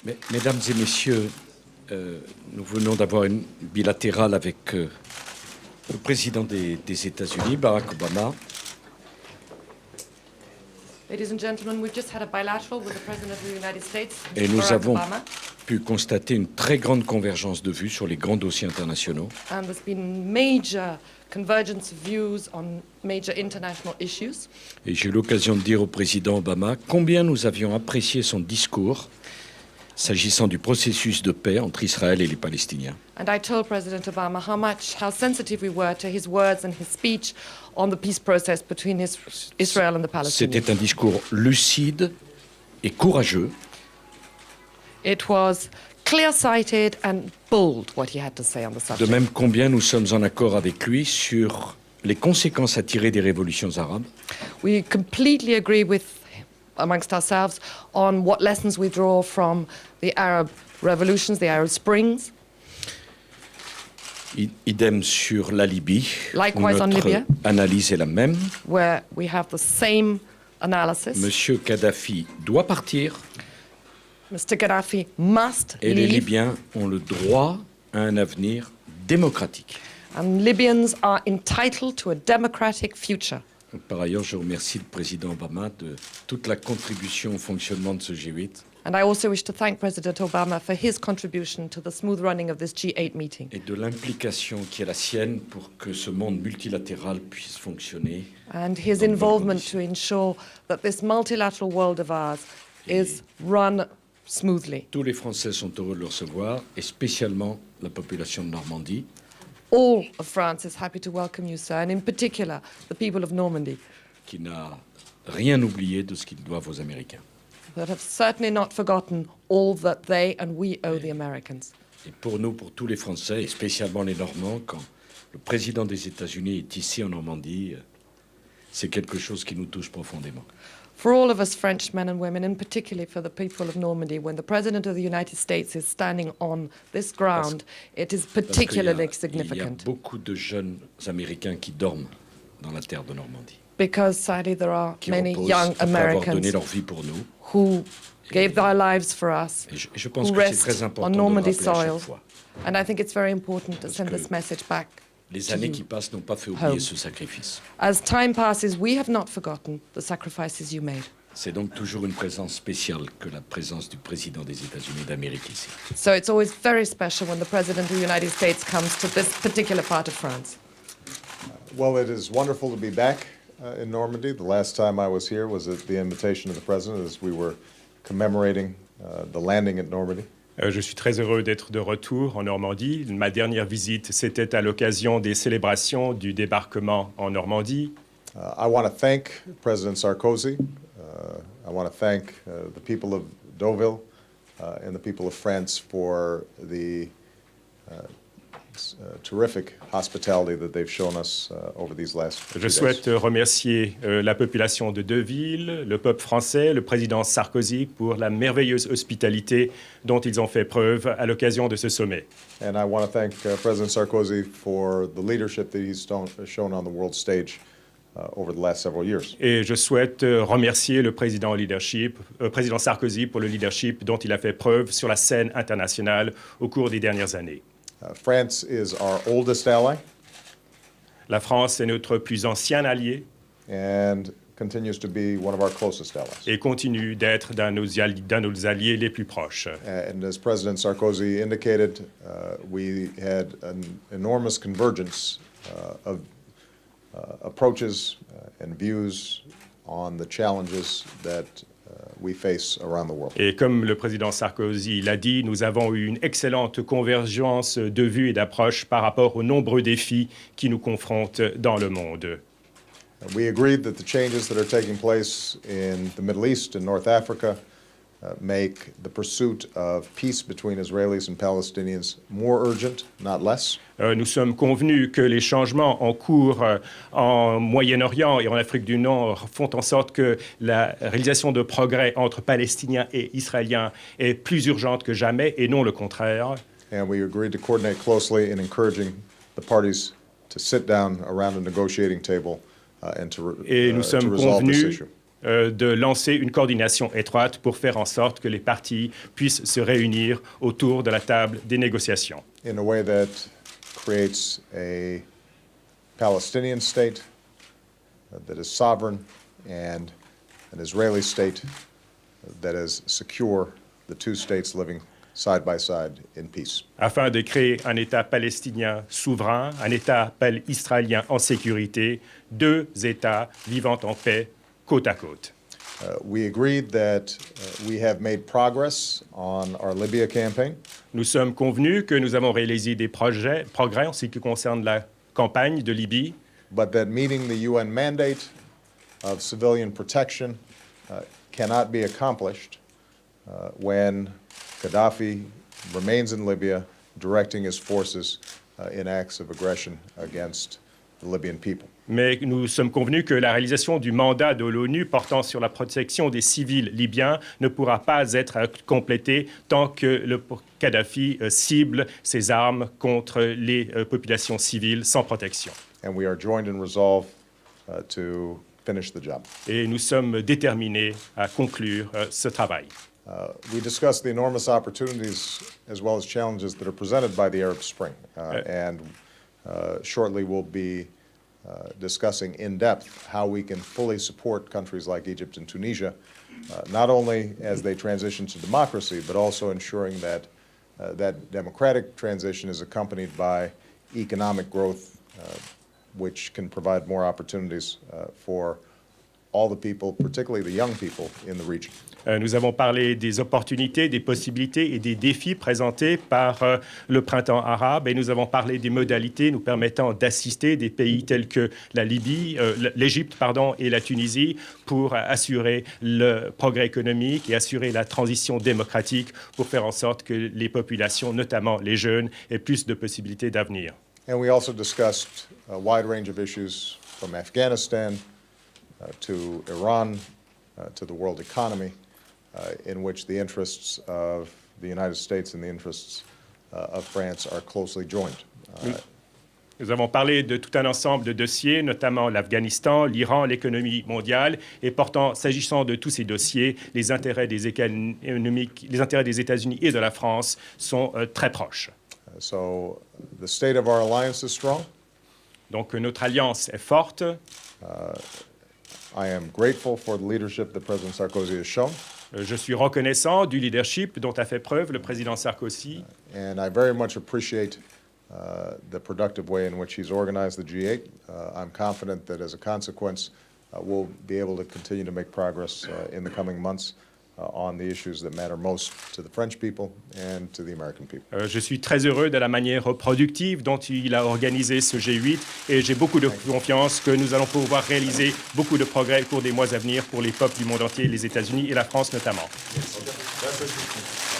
Mesdames et messieurs, nous venons d'avoir une bilatérale avec le président des États-Unis, Barack Obama. Ladies and gentlemen, we've just had a bilateral with the President of the United States, Et nous Barack avons Obama, pu constater une très grande convergence de vues sur les grands dossiers internationaux. and there's been major convergence of views on major international issues. Et j'ai eu l'occasion de dire au président Obama combien nous avions apprécié son discours s'agissant du processus de paix entre Israël et les Palestiniens. And I told President Obama how sensitive we were to his words and his speech on the peace process between Israel and the Palestinians. C'était un discours lucide et courageux. It was clear-sighted and bold what he had to say on the De subject. même combien nous sommes en accord avec lui sur les conséquences à tirer des révolutions arabes. We completely agree amongst ourselves on what lessons we draw from the Arab revolutions, the Arab Springs. Idem sur la Libye, où Likewise on notre Libya. analyse est la même. Where we have the same analysis. Monsieur Kadhafi doit partir Mr. Gaddafi must et les leave, Libyens ont le droit à un avenir démocratique. and Libyans are entitled to a democratic future. Par ailleurs, je remercie le président Obama de toute la contribution au fonctionnement de ce G8 And I also wish to thank President Obama for his contribution to the smooth running of this G8 meeting et de l'implication qui est la sienne pour que ce monde multilatéral puisse fonctionner. and his dans de bonnes involvement conditions. to ensure that this multilateral world of ours is run smoothly. Tous les Français sont heureux de le recevoir, et spécialement la population de Normandie, All of France is happy to welcome you, sir, and in particular, the people of Normandy, qui n'a rien oublié de ce qu'ils doivent aux Américains. that have certainly not forgotten all that they and we owe the Americans. Et pour nous, pour tous les Français, et spécialement les Normands, quand le président des États-Unis est ici en Normandie, c'est quelque chose qui nous touche profondément. For all of us Frenchmen and women, and particularly for the people of Normandy, when the President of the United States is standing on this ground, it is Parce particularly il y a significant. beaucoup de jeunes Américains qui dorment dans la terre de Normandie, Because sadly there are qui many reposent young après avoir donné Americans leur vie pour nous. who gave their lives for us, Et je pense who que c'est rest très on important de le Normandy rappeler à chaque soil. fois. And I think it's very important to Parce send que this message back. Les années qui passent n'ont pas fait oublier Home. ce sacrifice. As time passes, we have not forgotten the sacrifices you made. C'est donc toujours une présence spéciale que la présence du président des États-Unis d'Amérique ici. So it's always very special when the President of the United States comes to this particular part of France. Well, it is wonderful to be back in Normandy. The last time I was here was at the invitation of the President as we were commemorating the landing at Normandy. Je suis très heureux d'être de retour en Normandie. Ma dernière visite, c'était à l'occasion des célébrations du débarquement en Normandie. I want to thank President Sarkozy. I want to thank the people of Deauville and the people of France for the terrific hospitality that they've shown us over these last few Je days. souhaite remercier la population de Deauville, le peuple français, le président Sarkozy pour la merveilleuse hospitalité dont ils ont fait preuve à l'occasion de ce sommet. And I want to thank President Sarkozy for the leadership that he's shown on the world stage over the last several years. Et je souhaite remercier le président Sarkozy pour le leadership dont il a fait preuve sur la scène internationale au cours des dernières années. France is our oldest ally La France est notre plus ancien allié and continues to be one of our closest allies. et continue d'être d'un de nos alliés les plus proches. And as President Sarkozy indicated, we had an enormous convergence of approaches and views on the challenges that we face around the world. Et comme le président Sarkozy l'a dit, nous avons eu une excellente convergence de vues et d'approches par rapport aux nombreux défis qui nous confrontent dans le monde. We agreed that the changes that are taking place in the Middle East and North Africa make the pursuit of peace between Israelis and Palestinians more urgent, not less. Nous sommes convenus que les changements en cours en Moyen-Orient et en Afrique du Nord font en sorte que la réalisation de progrès entre Palestiniens et Israéliens est plus urgente que jamais et non le contraire. And we agreed to coordinate closely in encouraging the parties to sit down around a negotiating table and to Et nous sommes resolve this convenus issue. de lancer une coordination étroite pour faire en sorte que les partis puissent se réunir autour de la table des négociations. in a way that creates a Palestinian state that is sovereign and an Israeli state that is secure, the two states living side by side in peace. Afin de créer un État palestinien souverain, un État israélien en sécurité, deux États vivant en paix côte à côte. We agreed that we have made progress on our Libya campaign, Nous sommes convenus que nous avons réalisé des progrès en ce qui concerne la campagne de Libye, but that meeting the UN mandate of civilian protection cannot be accomplished when Gaddafi remains in Libya, directing his forces in acts of aggression against the Libyan people. mais nous sommes convenus que la réalisation du mandat de l'ONU portant sur la protection des civils libyens ne pourra pas être complétée tant que le Kadhafi cible ses armes contre les populations civiles sans protection. And we are joined in resolve to finish the job. Et nous sommes déterminés à conclure ce travail. We discussed the enormous opportunities as well as challenges that are presented by the Arab Spring, and shortly we'll be discussing in depth how we can fully support countries like Egypt and Tunisia, not only as they transition to democracy, but also ensuring that that democratic transition is accompanied by economic growth, which can provide more opportunities for all the people, particularly the young people in the region. Nous avons parlé des opportunités, des possibilités et des défis présentés par le printemps arabe et nous avons parlé des modalités nous permettant d'assister des pays tels que la Libye, l'Égypte et la Tunisie pour assurer le progrès économique et assurer la transition démocratique pour faire en sorte que les populations, notamment les jeunes, aient plus de possibilités d'avenir. And we also discussed a wide range of issues from Afghanistan to Iran to the world economy, in which the interests of the United States and the interests of France are closely joined. Nous avons parlé de tout un ensemble de dossiers, notamment l'Afghanistan, l'Iran, l'économie mondiale, et s'agissant de tous ces dossiers, les intérêts des États-Unis et de la France sont très proches. So the state of our alliance is strong. Donc notre alliance est forte. I am grateful for the leadership that President Sarkozy has shown. Je suis reconnaissant du leadership dont a fait preuve le président Sarkozy. And I very much appreciate the productive way in which he's organized the G8. I'm confident that as a consequence, we'll be able to continue to make progress in the coming months on the issues that matter most to the French people and to the American people. Je suis très heureux de la manière productive dont il a organisé ce G8 et j'ai beaucoup de confiance que nous allons pouvoir réaliser beaucoup de progrès au cours des mois à venir pour les peuples du monde entier, les États-Unis et la France notamment. That's it.